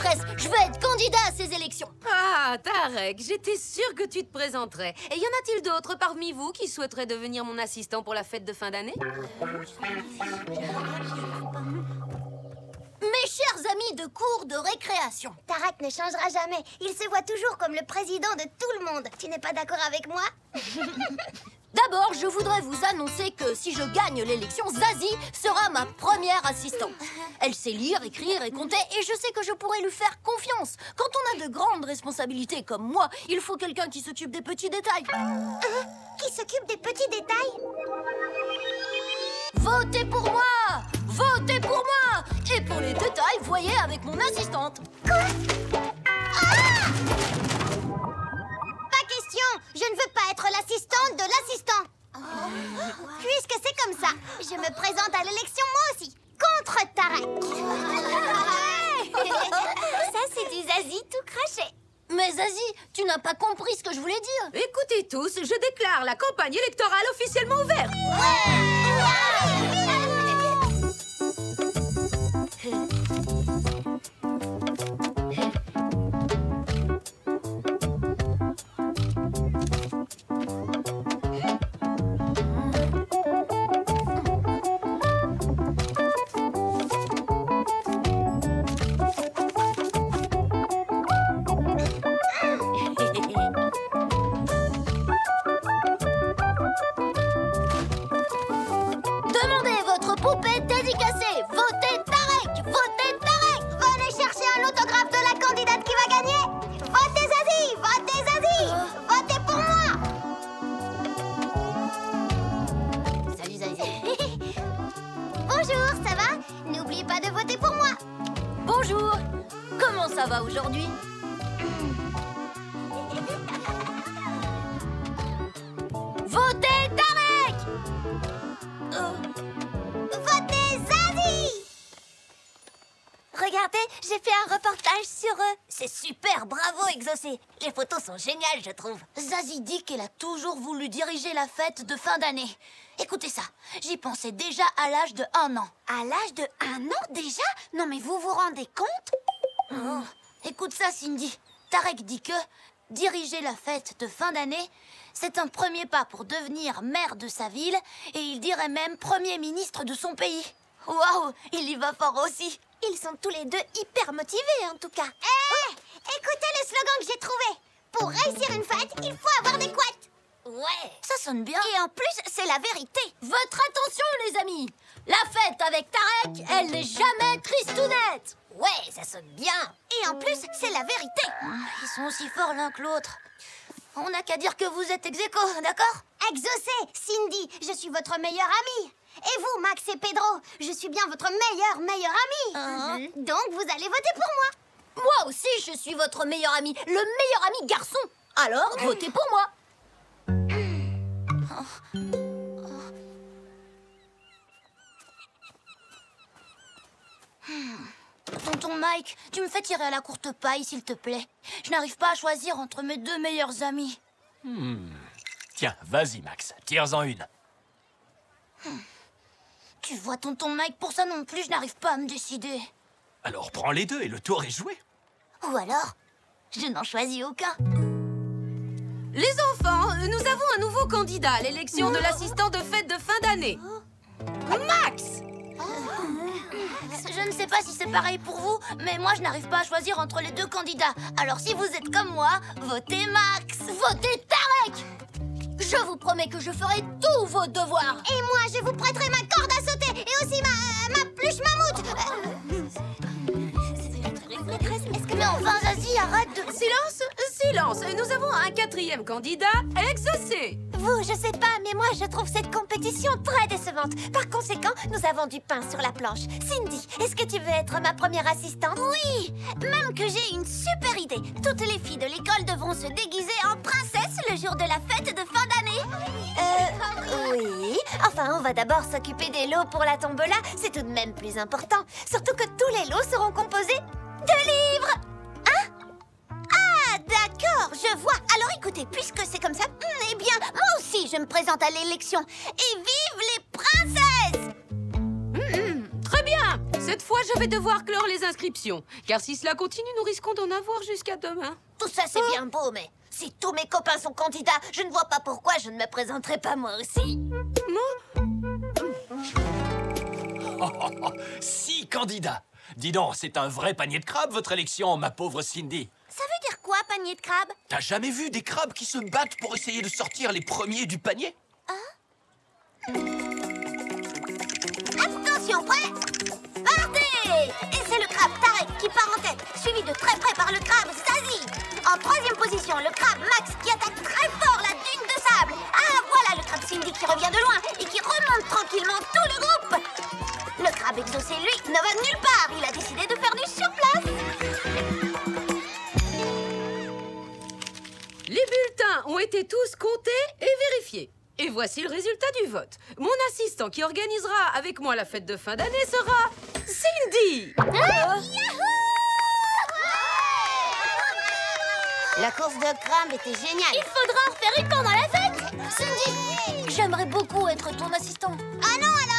m'intéresse. Je veux être candidat à ces élections. Ah, Tarek, j'étais sûre que tu te présenterais. Et y en a-t-il d'autres parmi vous qui souhaiteraient devenir mon assistant pour la fête de fin d'année? Mes chers amis de cours de récréation. Tarek ne changera jamais. Il se voit toujours comme le président de tout le monde. Tu n'es pas d'accord avec moi? D'abord, je voudrais vous annoncer que si je gagne l'élection, Zazie sera ma première assistante. Elle sait lire, écrire et compter et je sais que je pourrai lui faire confiance. Quand on a de grandes responsabilités comme moi, il faut quelqu'un qui s'occupe des petits détails. Qui s'occupe des petits détails? Votez pour moi! Votez pour moi! Et pour les détails, voyez avec mon assistante. Quoi? Ah! Pas question! Je ne veux pas être l'assistante de l'assistant. Puisque c'est comme ça, je me présente à l'élection moi aussi, contre Tarek. Ça, c'est du Zazie tout craché. Mais Zazie, tu n'as pas compris ce que je voulais dire. Écoutez tous, je déclare la campagne électorale officiellement ouverte. Demandez votre poupée dédicacée. Votez Tarek! Votez Tarek! Venez chercher un autographe de la candidate qui va gagner. Votez Zazie! Votez Zazie! Votez pour moi! Salut Zazie. Bonjour, ça va? N'oubliez pas de voter pour moi. Bonjour. Comment ça va aujourd'hui? Votez Tarek! Votez Zazie! Regardez, j'ai fait un reportage sur eux. C'est super, bravo Exaucé. Les photos sont géniales, je trouve. Zazie dit qu'elle a toujours voulu diriger la fête de fin d'année. Écoutez ça, j'y pensais déjà à l'âge de 1 an. À l'âge de 1 an déjà? Non mais vous vous rendez compte? Oh, écoute ça, Cindy. Tarek dit que diriger la fête de fin d'année, c'est un premier pas pour devenir maire de sa ville et il dirait même premier ministre de son pays. Waouh, il y va fort aussi. Ils sont tous les deux hyper motivés en tout cas. Hé! Écoutez le slogan que j'ai trouvé. Pour réussir une fête, il faut avoir des couettes. Ouais, ça sonne bien. Et en plus, c'est la vérité. Votre attention, les amis. La fête avec Tarek, elle n'est jamais tristounette. Ouais, ça sonne bien. Et en plus, c'est la vérité. Ils sont aussi forts l'un que l'autre. On n'a qu'à dire que vous êtes ex-aequo, d'accord? Exaucé, Cindy, je suis votre meilleure amie. Et vous, Max et Pedro, je suis bien votre meilleur ami. Donc, vous allez voter pour moi. Moi aussi, je suis votre meilleur ami, le meilleur ami garçon. Alors, votez pour moi. Tonton Mike, tu me fais tirer à la courte paille, s'il te plaît. Je n'arrive pas à choisir entre mes 2 meilleurs amis. Tiens, vas-y, Max, tire-en une. Tu vois, tonton Mike, pour ça non plus, je n'arrive pas à me décider. Alors prends les deux et le tour est joué. Ou alors, je n'en choisis aucun. Les enfants, nous avons un nouveau candidat à l'élection de l'assistant de fête de fin d'année. Max! Je ne sais pas si c'est pareil pour vous, mais moi je n'arrive pas à choisir entre les 2 candidats. Alors si vous êtes comme moi, votez Max! Votez Tarek! Je vous promets que je ferai tous vos devoirs. Et moi, je vous prêterai ma corde à sauter et aussi ma pluche mammouth. Est-ce que mais enfin, Zazie, arrête de... Silence, silence. Nous avons un 4e candidat, Exaucé. Vous, je sais pas, mais moi, je trouve cette compétition très décevante. Par conséquent, nous avons du pain sur la planche. Cindy, est-ce que tu veux être ma première assistante? Oui, même que j'ai une super idée. Toutes les filles de l'école devront se déguiser en princesse le jour de la fête de fin d'année. Oui. Enfin, on va d'abord s'occuper des lots pour la tombola. C'est tout de même plus important. Surtout que tous les lots seront composés de livres. Hein? Ah, d'accord, je vois. Alors écoutez, puisque c'est comme ça, eh bien, moi aussi, je me présente à l'élection. Et vive les princesses! Très bien. Cette fois, je vais devoir clore les inscriptions. Car si cela continue, nous risquons d'en avoir jusqu'à demain. Tout ça, c'est bien beau, mais si tous mes copains sont candidats, je ne vois pas pourquoi je ne me présenterai pas moi aussi. 6 candidats. Dis donc, c'est un vrai panier de crabes, votre élection, ma pauvre Cindy. Ça veut dire quoi, panier de crabe? T'as jamais vu des crabes qui se battent pour essayer de sortir les premiers du panier? Attention, prêt? Partez! Et c'est le crabe Tarek qui part en tête, suivi de très près par le crabe Zazie. En troisième position, le crabe Max qui attaque très fort la dune de sable. Ah, voilà le crabe Cindy qui revient de loin et qui remonte tranquillement tout le groupe. Le crabe exaucé, lui, ne va nulle part. Il a décidé de faire du surplace. Les bulletins ont été tous comptés et vérifiés. Et voici le résultat du vote. Mon assistant qui organisera avec moi la fête de fin d'année sera Cindy. La course de crabe était géniale. Il faudra en refaire une pendant la fête. Cindy, j'aimerais beaucoup être ton assistant. Ah non alors?